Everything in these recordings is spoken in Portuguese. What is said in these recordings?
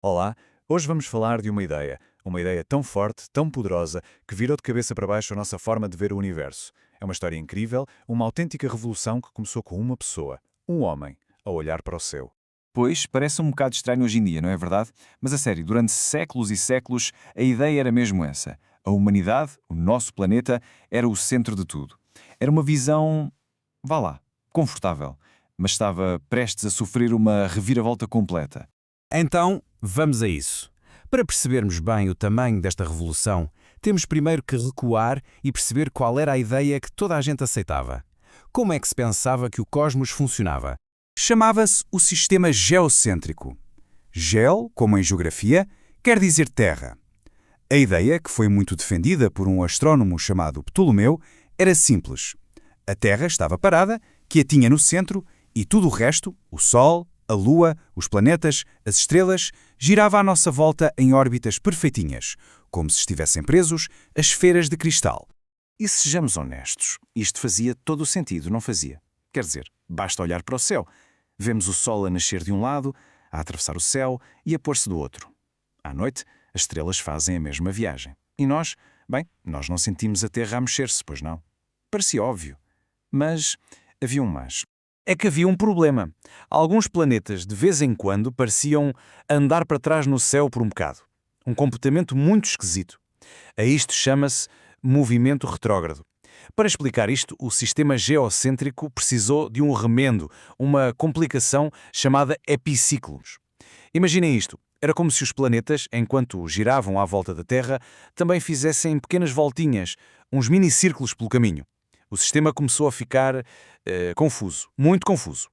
Olá, hoje vamos falar de uma ideia tão forte, tão poderosa, que virou de cabeça para baixo a nossa forma de ver o universo. É uma história incrível, uma autêntica revolução que começou com uma pessoa, um homem, a olhar para o céu. Pois, parece um bocado estranho hoje em dia, não é verdade? Mas a sério, durante séculos e séculos, a ideia era mesmo essa. A humanidade, o nosso planeta, era o centro de tudo. Era uma visão, vá lá, confortável, mas estava prestes a sofrer uma reviravolta completa. Então, vamos a isso. Para percebermos bem o tamanho desta revolução, temos primeiro que recuar e perceber qual era a ideia que toda a gente aceitava. Como é que se pensava que o cosmos funcionava? Chamava-se o sistema geocêntrico. Geo, como em geografia, quer dizer terra. A ideia, que foi muito defendida por um astrónomo chamado Ptolomeu, era simples. A Terra estava parada, quietinha no centro, e tudo o resto, o Sol, a Lua, os planetas, as estrelas, girava à nossa volta em órbitas perfeitinhas, como se estivessem presos a esferas de cristal. E sejamos honestos, isto fazia todo o sentido, não fazia? Quer dizer, basta olhar para o céu. Vemos o Sol a nascer de um lado, a atravessar o céu e a pôr-se do outro. À noite, as estrelas fazem a mesma viagem. E nós, bem, nós não sentimos a Terra a mexer-se, pois não? Parecia óbvio. Mas havia um mas. É que havia um problema. Alguns planetas, de vez em quando, pareciam andar para trás no céu por um bocado. Um comportamento muito esquisito. A isto chama-se movimento retrógrado. Para explicar isto, o sistema geocêntrico precisou de um remendo, uma complicação chamada epiciclos. Imaginem isto. Era como se os planetas, enquanto giravam à volta da Terra, também fizessem pequenas voltinhas, uns minicírculos pelo caminho. O sistema começou a ficar confuso, muito confuso.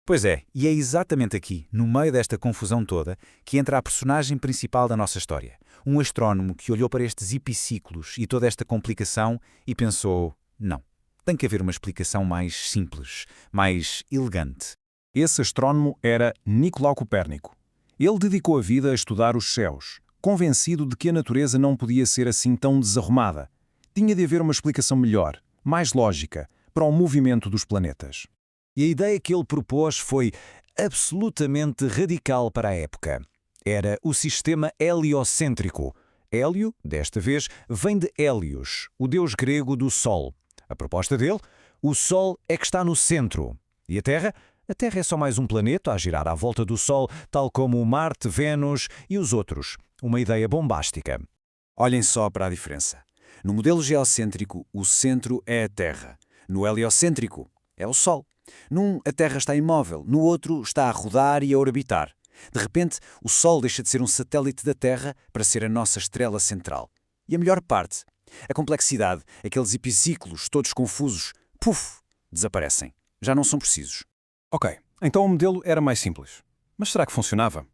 Pois é, e é exatamente aqui, no meio desta confusão toda, que entra a personagem principal da nossa história. Um astrónomo que olhou para estes epiciclos e toda esta complicação e pensou, não, tem que haver uma explicação mais simples, mais elegante. Esse astrónomo era Nicolau Copérnico. Ele dedicou a vida a estudar os céus, convencido de que a natureza não podia ser assim tão desarrumada. Tinha de haver uma explicação melhor, mais lógica, para o movimento dos planetas. E a ideia que ele propôs foi absolutamente radical para a época. Era o sistema heliocêntrico. Hélio, desta vez, vem de Hélios, o deus grego do Sol. A proposta dele? O Sol é que está no centro. E a Terra? A Terra é só mais um planeta a girar à volta do Sol, tal como Marte, Vênus e os outros. Uma ideia bombástica. Olhem só para a diferença. No modelo geocêntrico, o centro é a Terra. No heliocêntrico, é o Sol. Num, a Terra está imóvel, no outro, está a rodar e a orbitar. De repente, o Sol deixa de ser um satélite da Terra para ser a nossa estrela central. E a melhor parte? A complexidade, aqueles epiciclos todos confusos, puf, desaparecem. Já não são precisos. Ok, então o modelo era mais simples. Mas será que funcionava?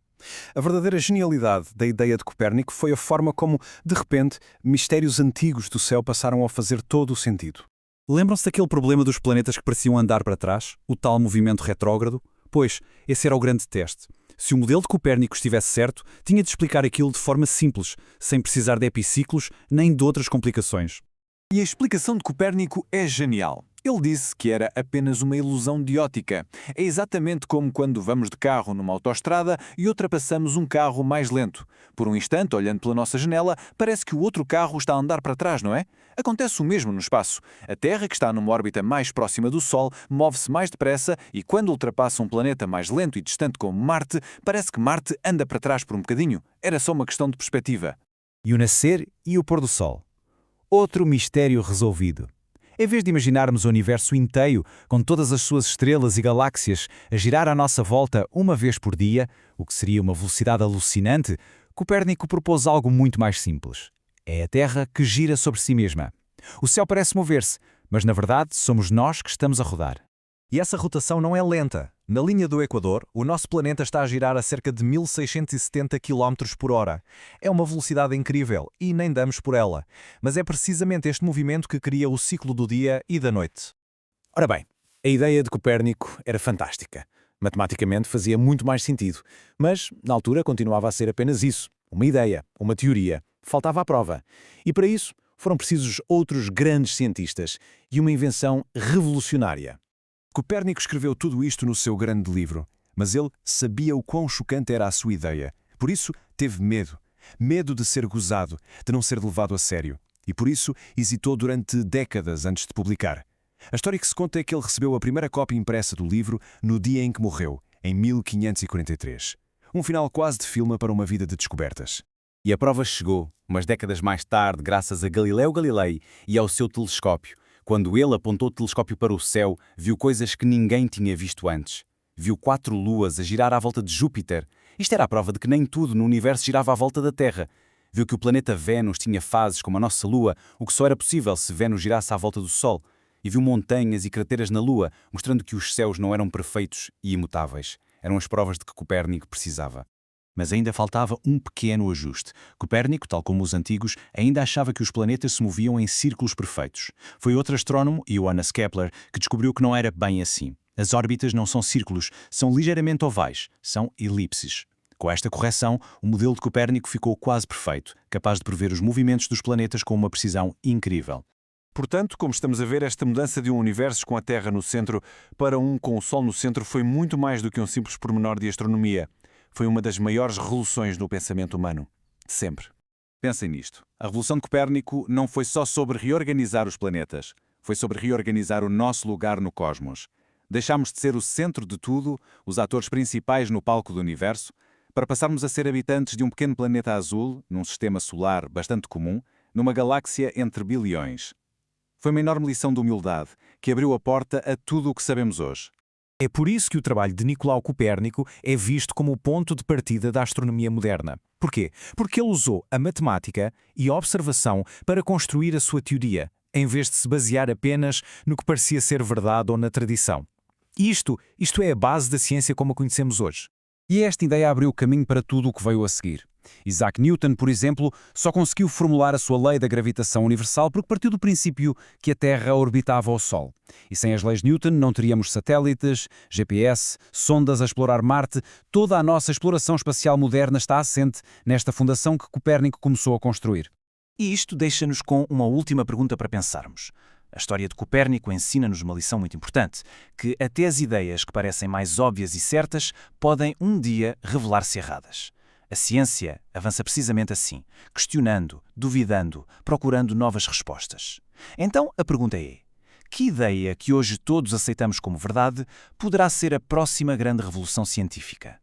A verdadeira genialidade da ideia de Copérnico foi a forma como, de repente, mistérios antigos do céu passaram a fazer todo o sentido. Lembram-se daquele problema dos planetas que pareciam andar para trás? O tal movimento retrógrado? Pois, esse era o grande teste. Se o modelo de Copérnico estivesse certo, tinha de explicar aquilo de forma simples, sem precisar de epiciclos nem de outras complicações. E a explicação de Copérnico é genial. Ele disse que era apenas uma ilusão de ótica. É exatamente como quando vamos de carro numa autoestrada e ultrapassamos um carro mais lento. Por um instante, olhando pela nossa janela, parece que o outro carro está a andar para trás, não é? Acontece o mesmo no espaço. A Terra, que está numa órbita mais próxima do Sol, move-se mais depressa e quando ultrapassa um planeta mais lento e distante como Marte, parece que Marte anda para trás por um bocadinho. Era só uma questão de perspectiva. E o nascer e o pôr do sol. Outro mistério resolvido. Em vez de imaginarmos o universo inteiro, com todas as suas estrelas e galáxias, a girar à nossa volta uma vez por dia, o que seria uma velocidade alucinante, Copérnico propôs algo muito mais simples. É a Terra que gira sobre si mesma. O céu parece mover-se, mas na verdade somos nós que estamos a rodar. E essa rotação não é lenta. Na linha do Equador, o nosso planeta está a girar a cerca de 1670 km por hora. É uma velocidade incrível e nem damos por ela. Mas é precisamente este movimento que cria o ciclo do dia e da noite. Ora bem, a ideia de Copérnico era fantástica. Matematicamente fazia muito mais sentido. Mas, na altura, continuava a ser apenas isso. Uma ideia, uma teoria. Faltava a prova. E para isso, foram precisos outros grandes cientistas e uma invenção revolucionária. Copérnico escreveu tudo isto no seu grande livro, mas ele sabia o quão chocante era a sua ideia. Por isso, teve medo. Medo de ser gozado, de não ser levado a sério. E por isso, hesitou durante décadas antes de publicar. A história que se conta é que ele recebeu a primeira cópia impressa do livro no dia em que morreu, em 1543. Um final quase de filme para uma vida de descobertas. E a prova chegou, umas décadas mais tarde, graças a Galileu Galilei e ao seu telescópio. Quando ele apontou o telescópio para o céu, viu coisas que ninguém tinha visto antes. Viu 4 luas a girar à volta de Júpiter. Isto era a prova de que nem tudo no universo girava à volta da Terra. Viu que o planeta Vênus tinha fases como a nossa Lua, o que só era possível se Vênus girasse à volta do Sol. E viu montanhas e crateras na Lua, mostrando que os céus não eram perfeitos e imutáveis. Eram as provas de que Copérnico precisava. Mas ainda faltava um pequeno ajuste. Copérnico, tal como os antigos, ainda achava que os planetas se moviam em círculos perfeitos. Foi outro astrónomo, Johannes Kepler, que descobriu que não era bem assim. As órbitas não são círculos, são ligeiramente ovais, são elipses. Com esta correção, o modelo de Copérnico ficou quase perfeito, capaz de prever os movimentos dos planetas com uma precisão incrível. Portanto, como estamos a ver, esta mudança de um universo com a Terra no centro para um com o Sol no centro foi muito mais do que um simples pormenor de astronomia. Foi uma das maiores revoluções no pensamento humano. De sempre. Pensem nisto. A revolução de Copérnico não foi só sobre reorganizar os planetas. Foi sobre reorganizar o nosso lugar no cosmos. Deixámos de ser o centro de tudo, os atores principais no palco do universo, para passarmos a ser habitantes de um pequeno planeta azul, num sistema solar bastante comum, numa galáxia entre bilhões. Foi uma enorme lição de humildade, que abriu a porta a tudo o que sabemos hoje. É por isso que o trabalho de Nicolau Copérnico é visto como o ponto de partida da astronomia moderna. Porquê? Porque ele usou a matemática e a observação para construir a sua teoria, em vez de se basear apenas no que parecia ser verdade ou na tradição. E isto é a base da ciência como a conhecemos hoje. E esta ideia abriu o caminho para tudo o que veio a seguir. Isaac Newton, por exemplo, só conseguiu formular a sua lei da gravitação universal porque partiu do princípio que a Terra orbitava o Sol. E sem as leis de Newton não teríamos satélites, GPS, sondas a explorar Marte. Toda a nossa exploração espacial moderna está assente nesta fundação que Copérnico começou a construir. E isto deixa-nos com uma última pergunta para pensarmos. A história de Copérnico ensina-nos uma lição muito importante, que até as ideias que parecem mais óbvias e certas podem um dia revelar-se erradas. A ciência avança precisamente assim, questionando, duvidando, procurando novas respostas. Então a pergunta é: que ideia que hoje todos aceitamos como verdade poderá ser a próxima grande revolução científica?